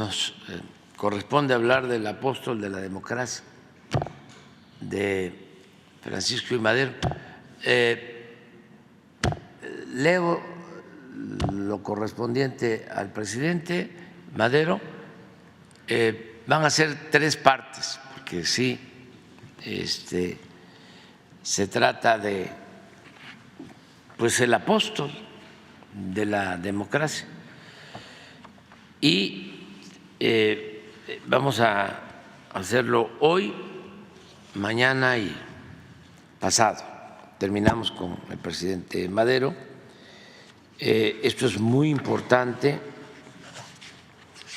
nos corresponde hablar del apóstol de la democracia, de Francisco I. Madero. Leo lo correspondiente al presidente Madero. Van a ser 3 partes, porque sí, se trata de, pues, el apóstol de la democracia. Y vamos a hacerlo hoy, mañana y pasado. Terminamos con el presidente Madero. Esto es muy importante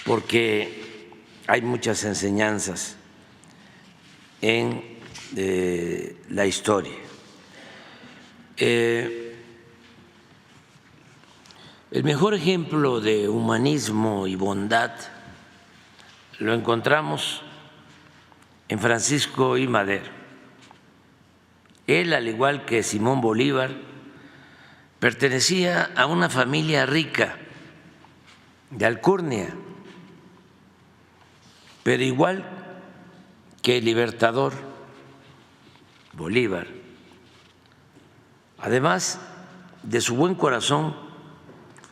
porque hay muchas enseñanzas en la historia. El mejor ejemplo de humanismo y bondad lo encontramos en Francisco I. Madero. Él, al igual que Simón Bolívar, pertenecía a una familia rica de alcurnia, pero igual que el libertador Bolívar, además de su buen corazón,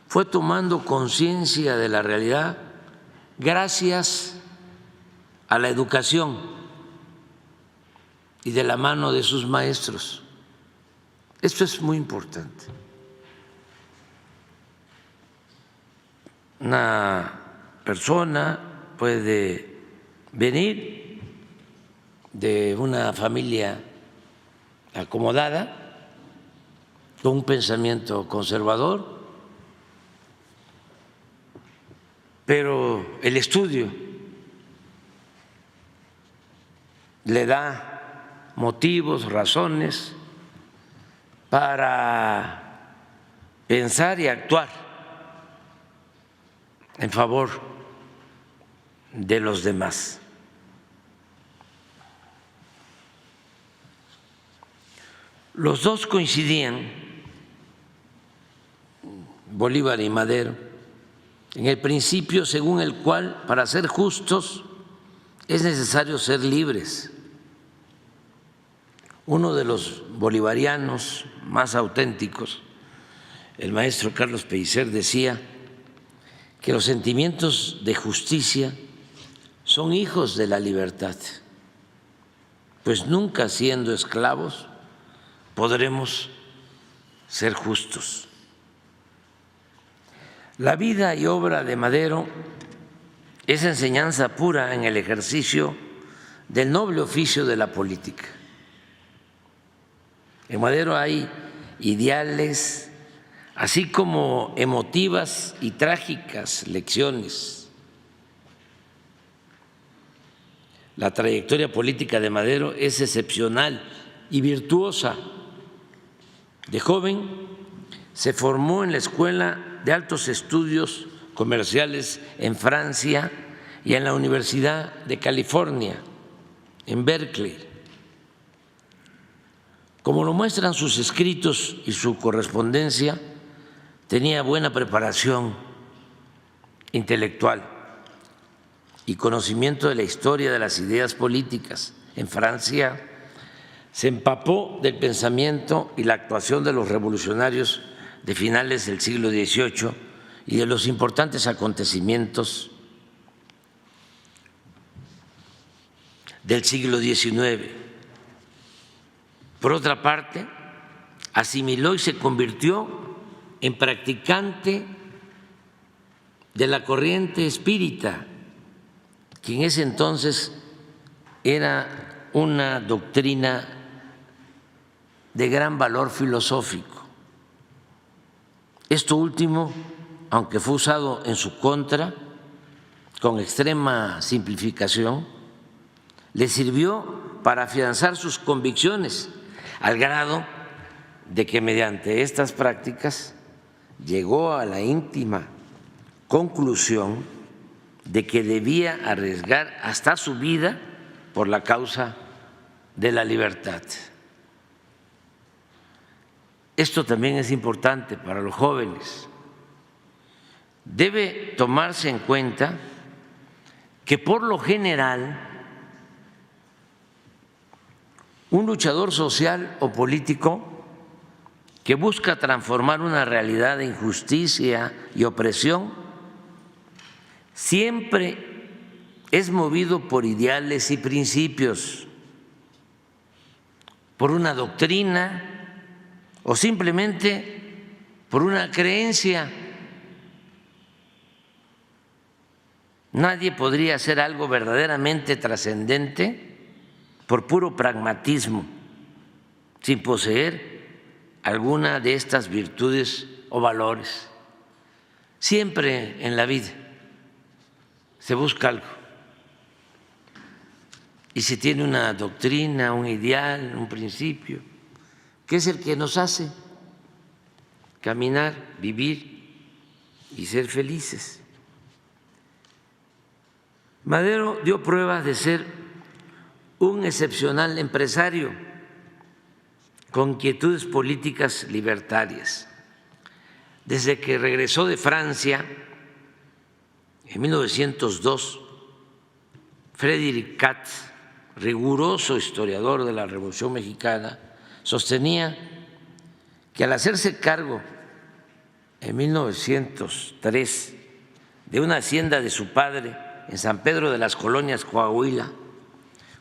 fue tomando conciencia de la realidad gracias a la educación y de la mano de sus maestros. Esto es muy importante. Una persona puede venir de una familia acomodada, con un pensamiento conservador, pero el estudio le da motivos, razones para pensar y actuar en favor de los demás. Los dos coincidían, Bolívar y Madero, en el principio según el cual para ser justos es necesario ser libres. Uno de los bolivarianos más auténticos, el maestro Carlos Pellicer, decía que los sentimientos de justicia son hijos de la libertad, pues nunca siendo esclavos podremos ser justos. La vida y obra de Madero es enseñanza pura en el ejercicio del noble oficio de la política. En Madero hay ideales, así como emotivas y trágicas lecciones. La trayectoria política de Madero es excepcional y virtuosa. De joven se formó en la Escuela de Altos Estudios Comerciales en Francia y en la Universidad de California, en Berkeley. Como lo muestran sus escritos y su correspondencia, tenía buena preparación intelectual y conocimiento de la historia de las ideas políticas. En Francia se empapó del pensamiento y la actuación de los revolucionarios de finales del siglo XVIII y de los importantes acontecimientos del siglo XIX. Por otra parte, asimiló y se convirtió en practicante de la corriente espírita, que en ese entonces era una doctrina de gran valor filosófico. Esto último, aunque fue usado en su contra con extrema simplificación, le sirvió para afianzar sus convicciones, al grado de que mediante estas prácticas llegó a la íntima conclusión de que debía arriesgar hasta su vida por la causa de la libertad. Esto también es importante para los jóvenes. Debe tomarse en cuenta que por lo general un luchador social o político que busca transformar una realidad de injusticia y opresión siempre es movido por ideales y principios, por una doctrina o simplemente por una creencia. Nadie podría hacer algo verdaderamente trascendente por puro pragmatismo, sin poseer alguna de estas virtudes o valores. Siempre en la vida se busca algo. Y se tiene una doctrina, un ideal, un principio, que es el que nos hace caminar, vivir y ser felices. Madero dio pruebas de ser un excepcional empresario con inquietudes políticas libertarias. Desde que regresó de Francia en 1902, Frédéric Katz, riguroso historiador de la Revolución Mexicana, sostenía que al hacerse cargo en 1903 de una hacienda de su padre en San Pedro de las Colonias, Coahuila,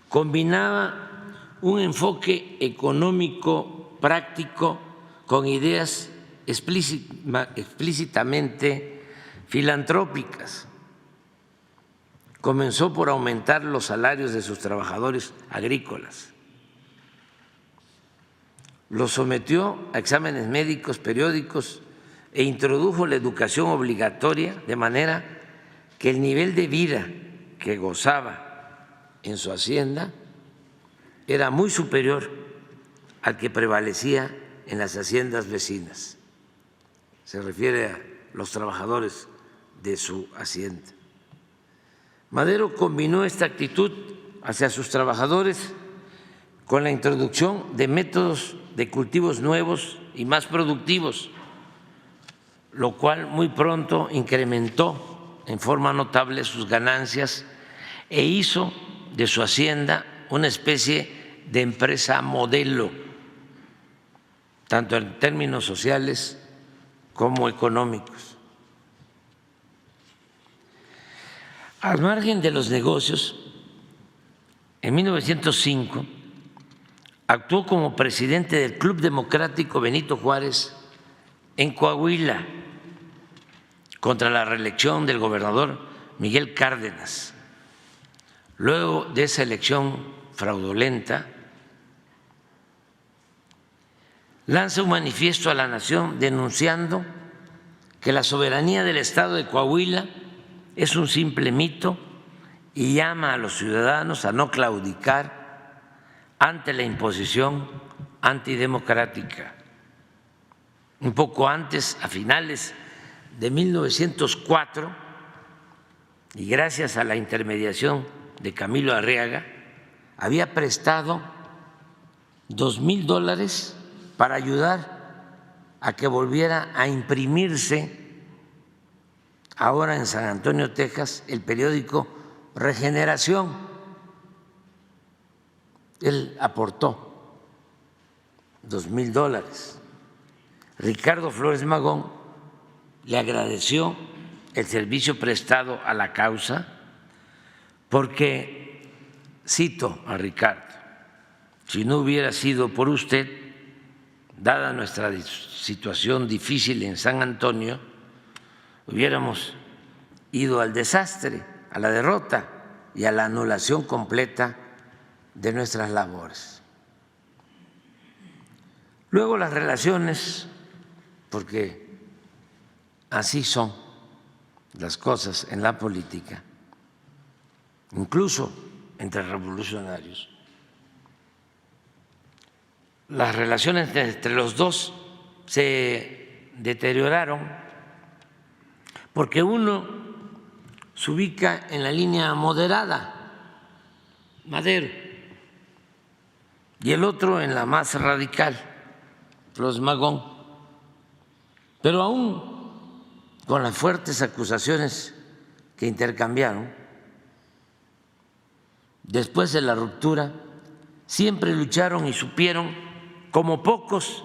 combinaba un enfoque económico práctico con ideas explícitamente filantrópicas. Comenzó por aumentar los salarios de sus trabajadores agrícolas. Los sometió a exámenes médicos periódicos e introdujo la educación obligatoria, de manera que el nivel de vida que gozaba en su hacienda era muy superior al que prevalecía en las haciendas vecinas. Se refiere a los trabajadores de su hacienda. Madero combinó esta actitud hacia sus trabajadores con la introducción de métodos de cultivos nuevos y más productivos, lo cual muy pronto incrementó en forma notable sus ganancias e hizo de su hacienda una especie de empresa modelo, tanto en términos sociales como económicos. Al margen de los negocios, en 1905 actuó como presidente del Club Democrático Benito Juárez en Coahuila contra la reelección del gobernador Miguel Cárdenas. Luego de esa elección fraudulenta, lanza un manifiesto a la nación denunciando que la soberanía del Estado de Coahuila es un simple mito y llama a los ciudadanos a no claudicar ante la imposición antidemocrática. Un poco antes, a finales de 1904, y gracias a la intermediación de Camilo Arriaga, había prestado $2,000 para ayudar a que volviera a imprimirse ahora en San Antonio, Texas, el periódico Regeneración. Él aportó $2,000. Ricardo Flores Magón le agradeció el servicio prestado a la causa porque, cito a Ricardo, si no hubiera sido por usted, dada nuestra situación difícil en San Antonio, hubiéramos ido al desastre, a la derrota y a la anulación completa de nuestras labores. Luego las relaciones, porque así son las cosas en la política, incluso entre revolucionarios. Las relaciones entre los dos se deterioraron porque uno se ubica en la línea moderada, Madero, y el otro en la más radical, Flores Magón. Pero aún con las fuertes acusaciones que intercambiaron, después de la ruptura, siempre lucharon y supieron, como pocos,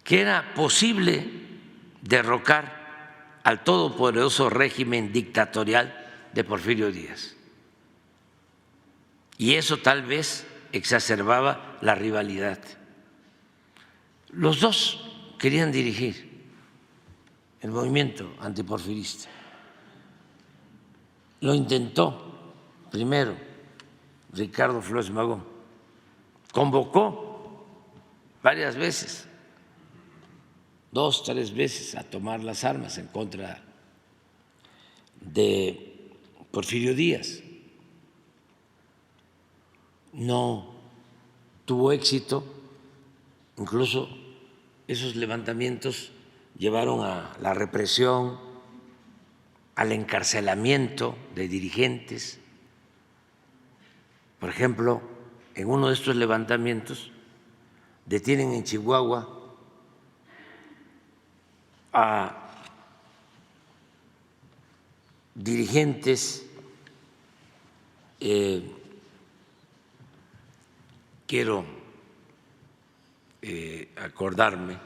que era posible derrocar al todopoderoso régimen dictatorial de Porfirio Díaz. Y eso tal vez exacerbaba la rivalidad. Los dos querían dirigir el movimiento antiporfirista. Lo intentó primero Ricardo Flores Magón, convocó varias veces, 2, 3 veces, a tomar las armas en contra de Porfirio Díaz. No tuvo éxito, incluso esos levantamientos llevaron a la represión, al encarcelamiento de dirigentes. Por ejemplo, en uno de estos levantamientos detienen en Chihuahua a dirigentes, quiero acordarme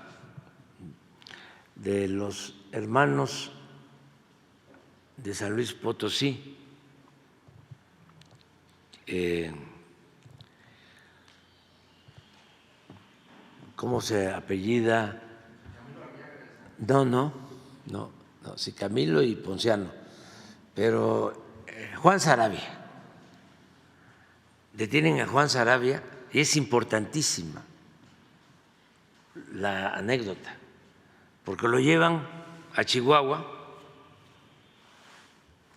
de los hermanos de San Luis Potosí, ¿cómo se apellida? No, sí, Camilo y Ponciano, pero Juan Saravia. Detienen a Juan Saravia y es importantísima la anécdota, porque lo llevan a Chihuahua,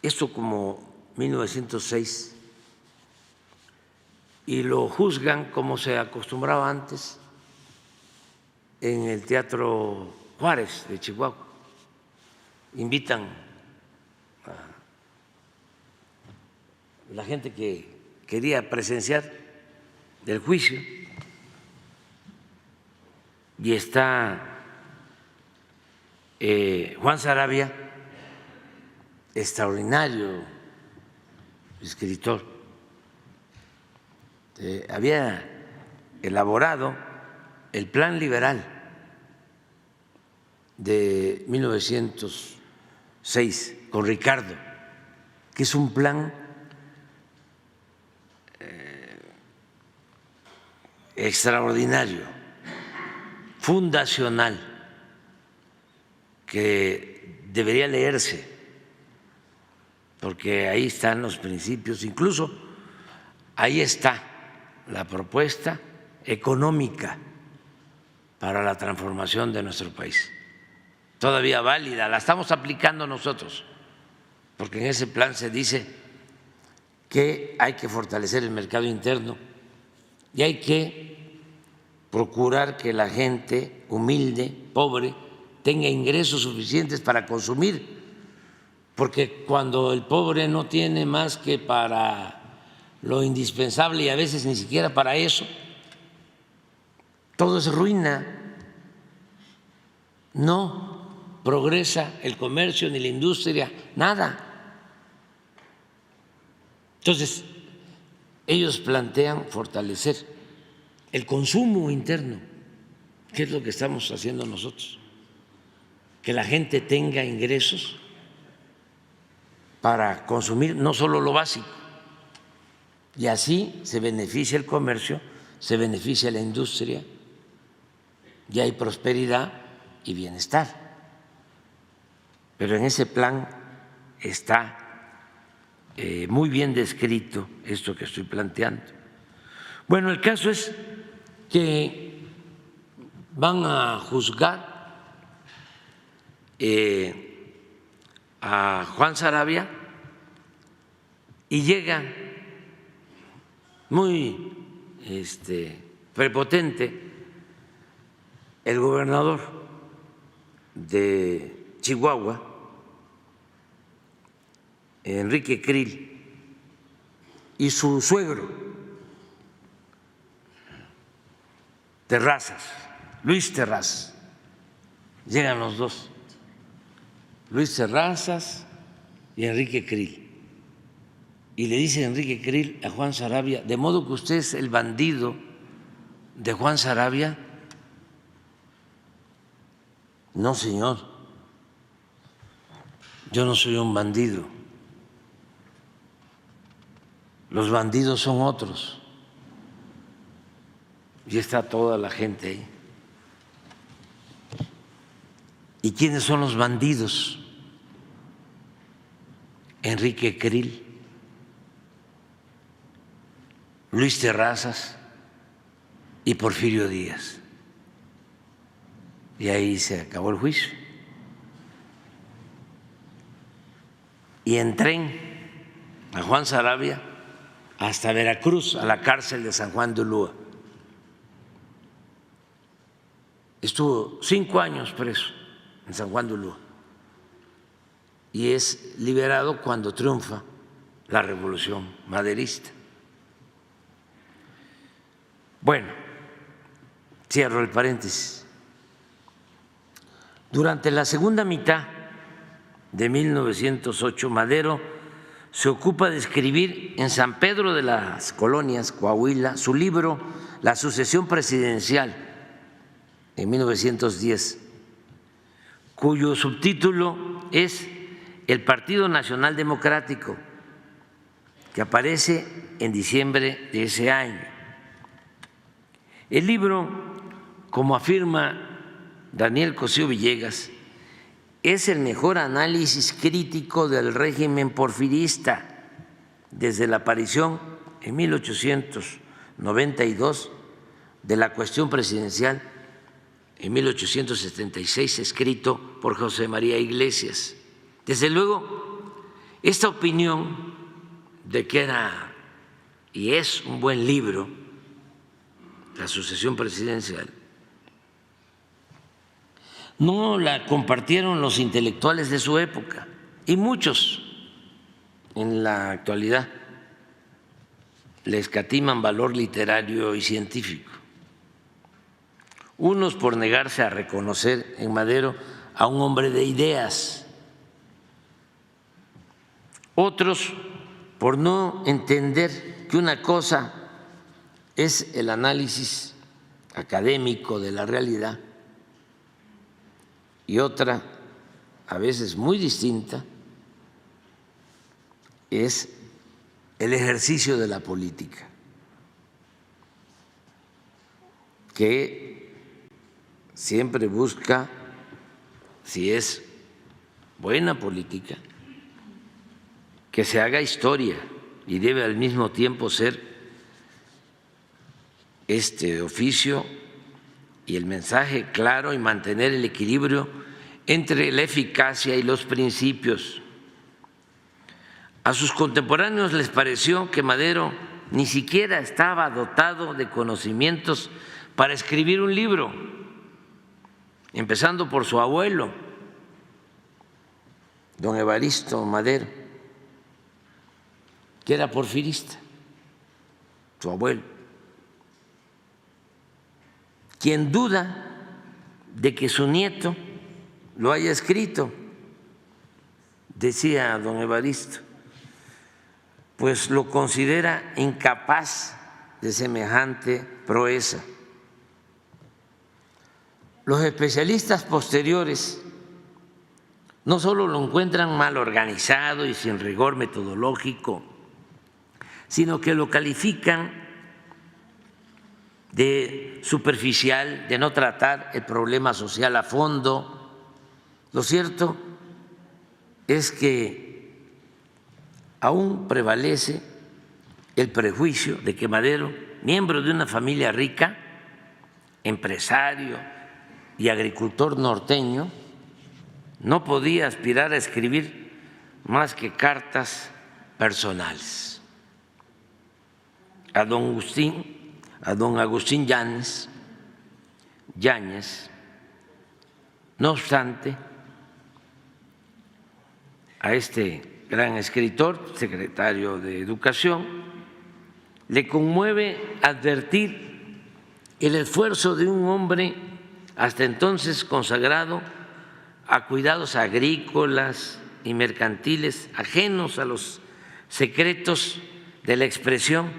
esto como 1906, y lo juzgan como se acostumbraba antes en el Teatro Juárez de Chihuahua. Invitan a la gente que quería presenciar el juicio y está Juan Saravia, extraordinario escritor, había elaborado el Plan Liberal de 1906 con Ricardo, que es un plan extraordinario, fundacional, que debería leerse, porque ahí están los principios, incluso ahí está la propuesta económica para la transformación de nuestro país, todavía válida, la estamos aplicando nosotros, porque en ese plan se dice que hay que fortalecer el mercado interno y hay que procurar que la gente humilde, pobre, tenga ingresos suficientes para consumir, porque cuando el pobre no tiene más que para lo indispensable y a veces ni siquiera para eso, todo es ruina, no progresa el comercio ni la industria, nada. Entonces, ellos plantean fortalecer el consumo interno, que es lo que estamos haciendo nosotros, que la gente tenga ingresos para consumir no solo lo básico, y así se beneficia el comercio, se beneficia la industria, y hay prosperidad y bienestar. Pero en ese plan está muy bien descrito esto que estoy planteando. Bueno, el caso es que van a juzgar a Juan Saravia y llega muy prepotente el gobernador de Chihuahua, Enrique Krill, y su suegro, Terrazas, Luis Terrazas, llegan los dos, Luis Terrazas y Enrique Krill, y le dice Enrique Krill a Juan Saravia: ¿de modo que usted es el bandido de Juan Saravia? No, señor, yo no soy un bandido, los bandidos son otros. Y está toda la gente ahí. ¿Y quiénes son los bandidos? Enrique Krill, Luis Terrazas y Porfirio Díaz. Y ahí se acabó el juicio. Y en tren a Juan Saravia hasta Veracruz, a la cárcel de San Juan de Ulúa. Estuvo 5 años preso en San Juan de Ulúa y es liberado cuando triunfa la Revolución Maderista. Bueno, cierro el paréntesis. Durante la segunda mitad de 1908, Madero se ocupa de escribir en San Pedro de las Colonias, Coahuila, su libro La sucesión presidencial, en 1910, cuyo subtítulo es El Partido Nacional Democrático, que aparece en diciembre de ese año. El libro, como afirma Daniel Cosío Villegas, es el mejor análisis crítico del régimen porfirista desde la aparición en 1892 de la cuestión presidencial en 1876, escrito por José María Iglesias. Desde luego, esta opinión de que era y es un buen libro, La sucesión presidencial, no la compartieron los intelectuales de su época y muchos en la actualidad le escatiman valor literario y científico. Unos por negarse a reconocer en Madero a un hombre de ideas, otros por no entender que una cosa es el análisis académico de la realidad y otra, a veces muy distinta, es el ejercicio de la política, que siempre busca, si es buena política, que se haga historia y debe al mismo tiempo ser este oficio y el mensaje claro y mantener el equilibrio entre la eficacia y los principios. A sus contemporáneos les pareció que Madero ni siquiera estaba dotado de conocimientos para escribir un libro, empezando por su abuelo, don Evaristo Madero, que era porfirista, su abuelo. Quien duda de que su nieto lo haya escrito, decía don Evaristo, pues lo considera incapaz de semejante proeza. Los especialistas posteriores no solo lo encuentran mal organizado y sin rigor metodológico, sino que lo califican de superficial, de no tratar el problema social a fondo. Lo cierto es que aún prevalece el prejuicio de que Madero, miembro de una familia rica, empresario y agricultor norteño, no podía aspirar a escribir más que cartas personales. A don Agustín Yáñez, no obstante, a este gran escritor, secretario de Educación, le conmueve advertir el esfuerzo de un hombre hasta entonces consagrado a cuidados agrícolas y mercantiles ajenos a los secretos de la expresión,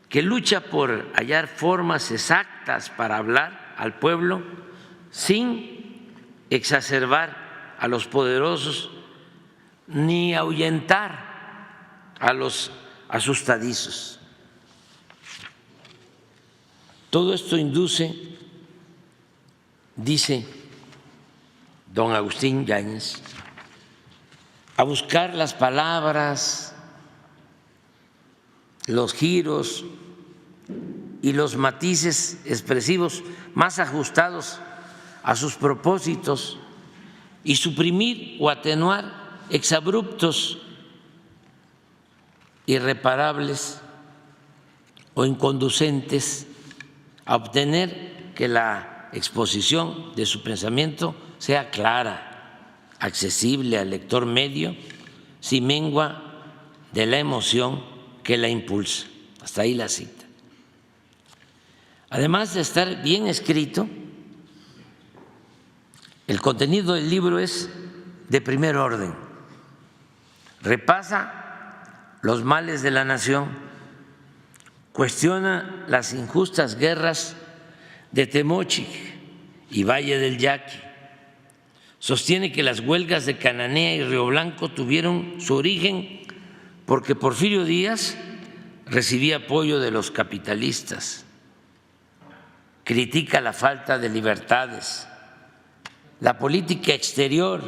que lucha por hallar formas exactas para hablar al pueblo sin exacerbar a los poderosos ni ahuyentar a los asustadizos. Todo esto induce, dice don Agustín Yáñez, a buscar las palabras, los giros y los matices expresivos más ajustados a sus propósitos y suprimir o atenuar exabruptos irreparables o inconducentes a obtener que la exposición de su pensamiento sea clara, accesible al lector medio, sin mengua de la emoción que la impulsa. Hasta ahí la cita. Además de estar bien escrito, el contenido del libro es de primer orden. Repasa los males de la nación, cuestiona las injustas guerras de Temochic y Valle del Yaqui, sostiene que las huelgas de Cananea y Río Blanco tuvieron su origen porque Porfirio Díaz recibía apoyo de los capitalistas, critica la falta de libertades, la política exterior,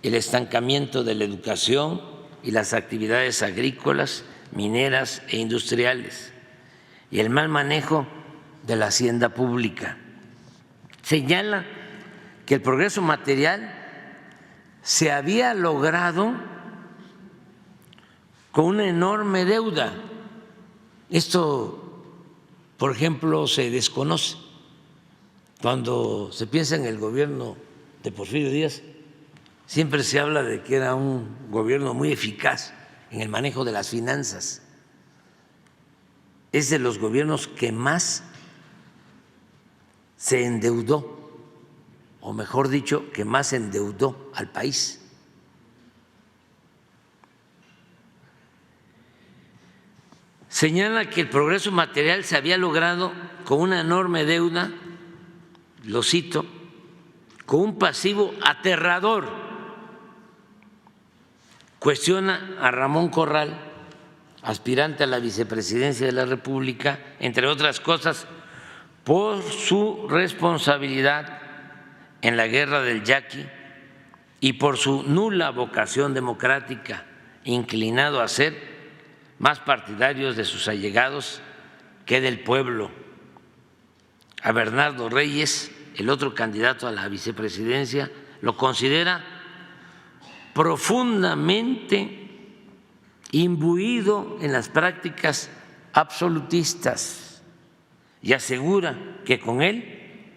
el estancamiento de la educación y las actividades agrícolas, mineras e industriales, y el mal manejo de la hacienda pública. Señala que el progreso material se había logrado con una enorme deuda. Esto, por ejemplo, se desconoce. Cuando se piensa en el gobierno de Porfirio Díaz, siempre se habla de que era un gobierno muy eficaz en el manejo de las finanzas. Es de los gobiernos que más se endeudó, o mejor dicho, que más endeudó al país. Señala que el progreso material se había logrado con una enorme deuda, lo cito, con un pasivo aterrador. Cuestiona a Ramón Corral, aspirante a la vicepresidencia de la República, entre otras cosas, por su responsabilidad en la guerra del Yaqui y por su nula vocación democrática, inclinado a ser más partidarios de sus allegados que del pueblo. A Bernardo Reyes, el otro candidato a la vicepresidencia, lo considera profundamente imbuido en las prácticas absolutistas y asegura que con él,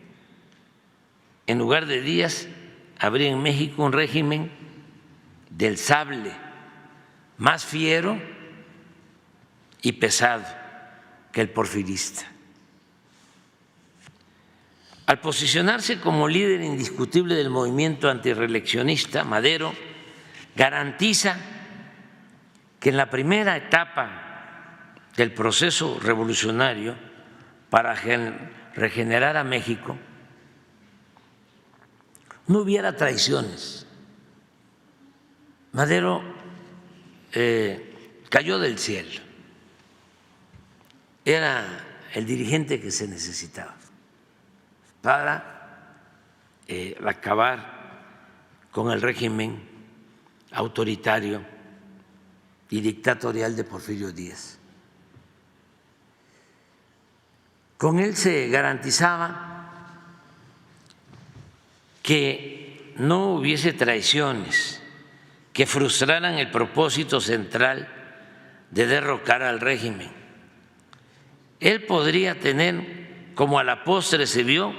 en lugar de Díaz, habría en México un régimen del sable, más fiero y pesado que el porfirista. Al posicionarse como líder indiscutible del movimiento antirreeleccionista, Madero garantiza que en la primera etapa del proceso revolucionario para regenerar a México no hubiera traiciones. Madero cayó del cielo, era el dirigente que se necesitaba para acabar con el régimen autoritario y dictatorial de Porfirio Díaz. Con él se garantizaba que no hubiese traiciones que frustraran el propósito central de derrocar al régimen. Él podría tener, como a la postre se vio,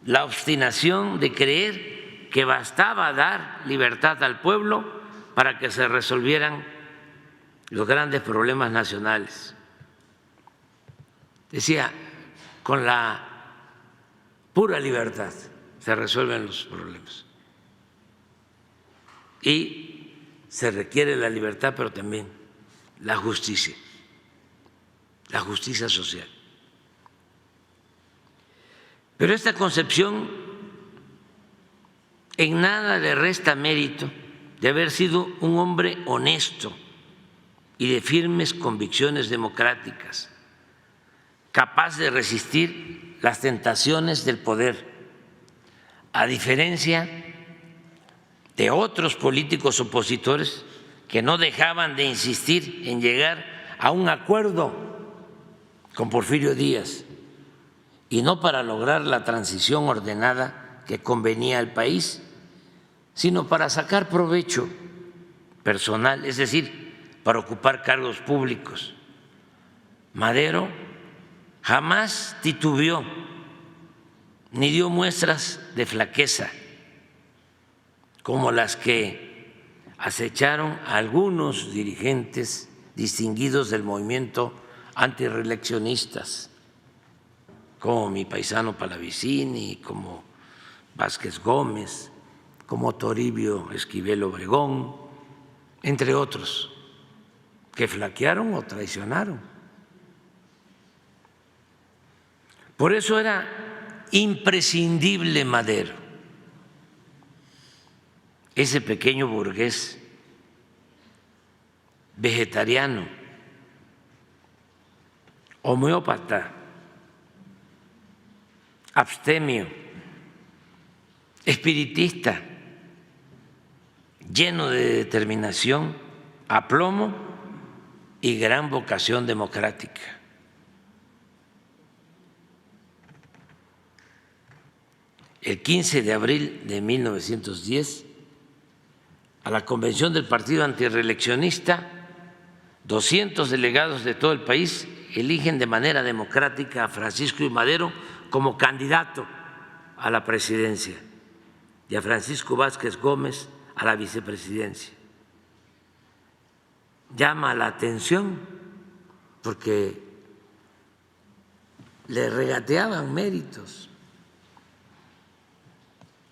la obstinación de creer que bastaba dar libertad al pueblo para que se resolvieran los grandes problemas nacionales. Decía, con la pura libertad se resuelven los problemas. Y se requiere la libertad, pero también la justicia social. Pero esta concepción en nada le resta mérito de haber sido un hombre honesto y de firmes convicciones democráticas, capaz de resistir las tentaciones del poder, a diferencia de otros políticos opositores que no dejaban de insistir en llegar a un acuerdo con Porfirio Díaz, y no para lograr la transición ordenada que convenía al país, sino para sacar provecho personal, es decir, para ocupar cargos públicos. Madero jamás titubeó ni dio muestras de flaqueza como las que acecharon a algunos dirigentes distinguidos del movimiento antirreeleccionistas, como mi paisano Pallavicini, como Vázquez Gómez, como Toribio Esquivel Obregón, entre otros, que flaquearon o traicionaron. Por eso era imprescindible Madero, ese pequeño burgués vegetariano, homeópata, abstemio, espiritista, lleno de determinación, aplomo y gran vocación democrática. El 15 de abril de 1910, a la convención del Partido Antirreeleccionista, 200 delegados de todo el país eligen de manera democrática a Francisco I. Madero como candidato a la presidencia y a Francisco Vázquez Gómez a la vicepresidencia. Llama la atención porque le regateaban méritos,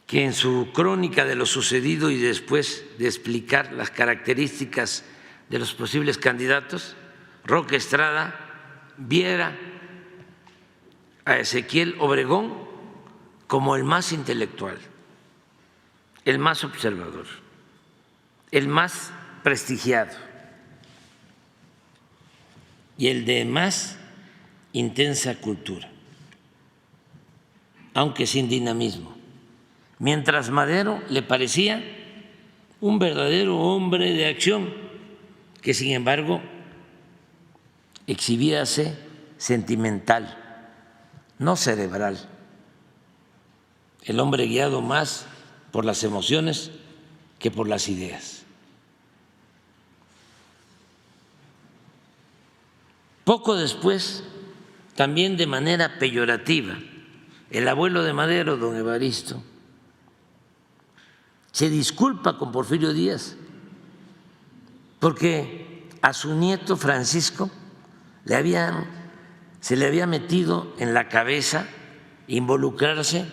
que en su crónica de lo sucedido y después de explicar las características de los posibles candidatos, Roque Estrada viera a Ezequiel Obregón como el más intelectual, el más observador, el más prestigiado y el de más intensa cultura, aunque sin dinamismo, mientras Madero le parecía un verdadero hombre de acción que, sin embargo, exhibíase sentimental, no cerebral, el hombre guiado más por las emociones que por las ideas. Poco después, también de manera peyorativa, el abuelo de Madero, don Evaristo, se disculpa con Porfirio Díaz porque a su nieto Francisco se le había metido en la cabeza involucrarse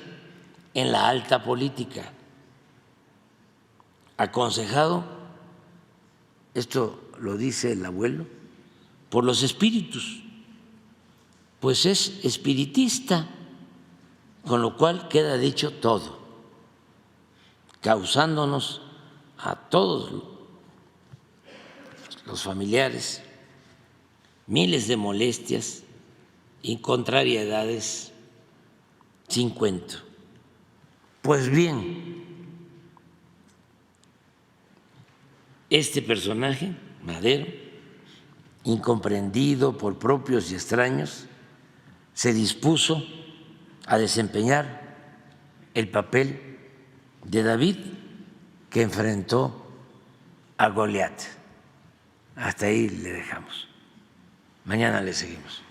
en la alta política, aconsejado, esto lo dice el abuelo, por los espíritus, pues es espiritista, con lo cual queda dicho todo, causándonos a todos los familiares miles de molestias y contrariedades sin cuento. Pues bien, este personaje, Madero, incomprendido por propios y extraños, se dispuso a desempeñar el papel de David que enfrentó a Goliat. Hasta ahí le dejamos. Mañana le seguimos.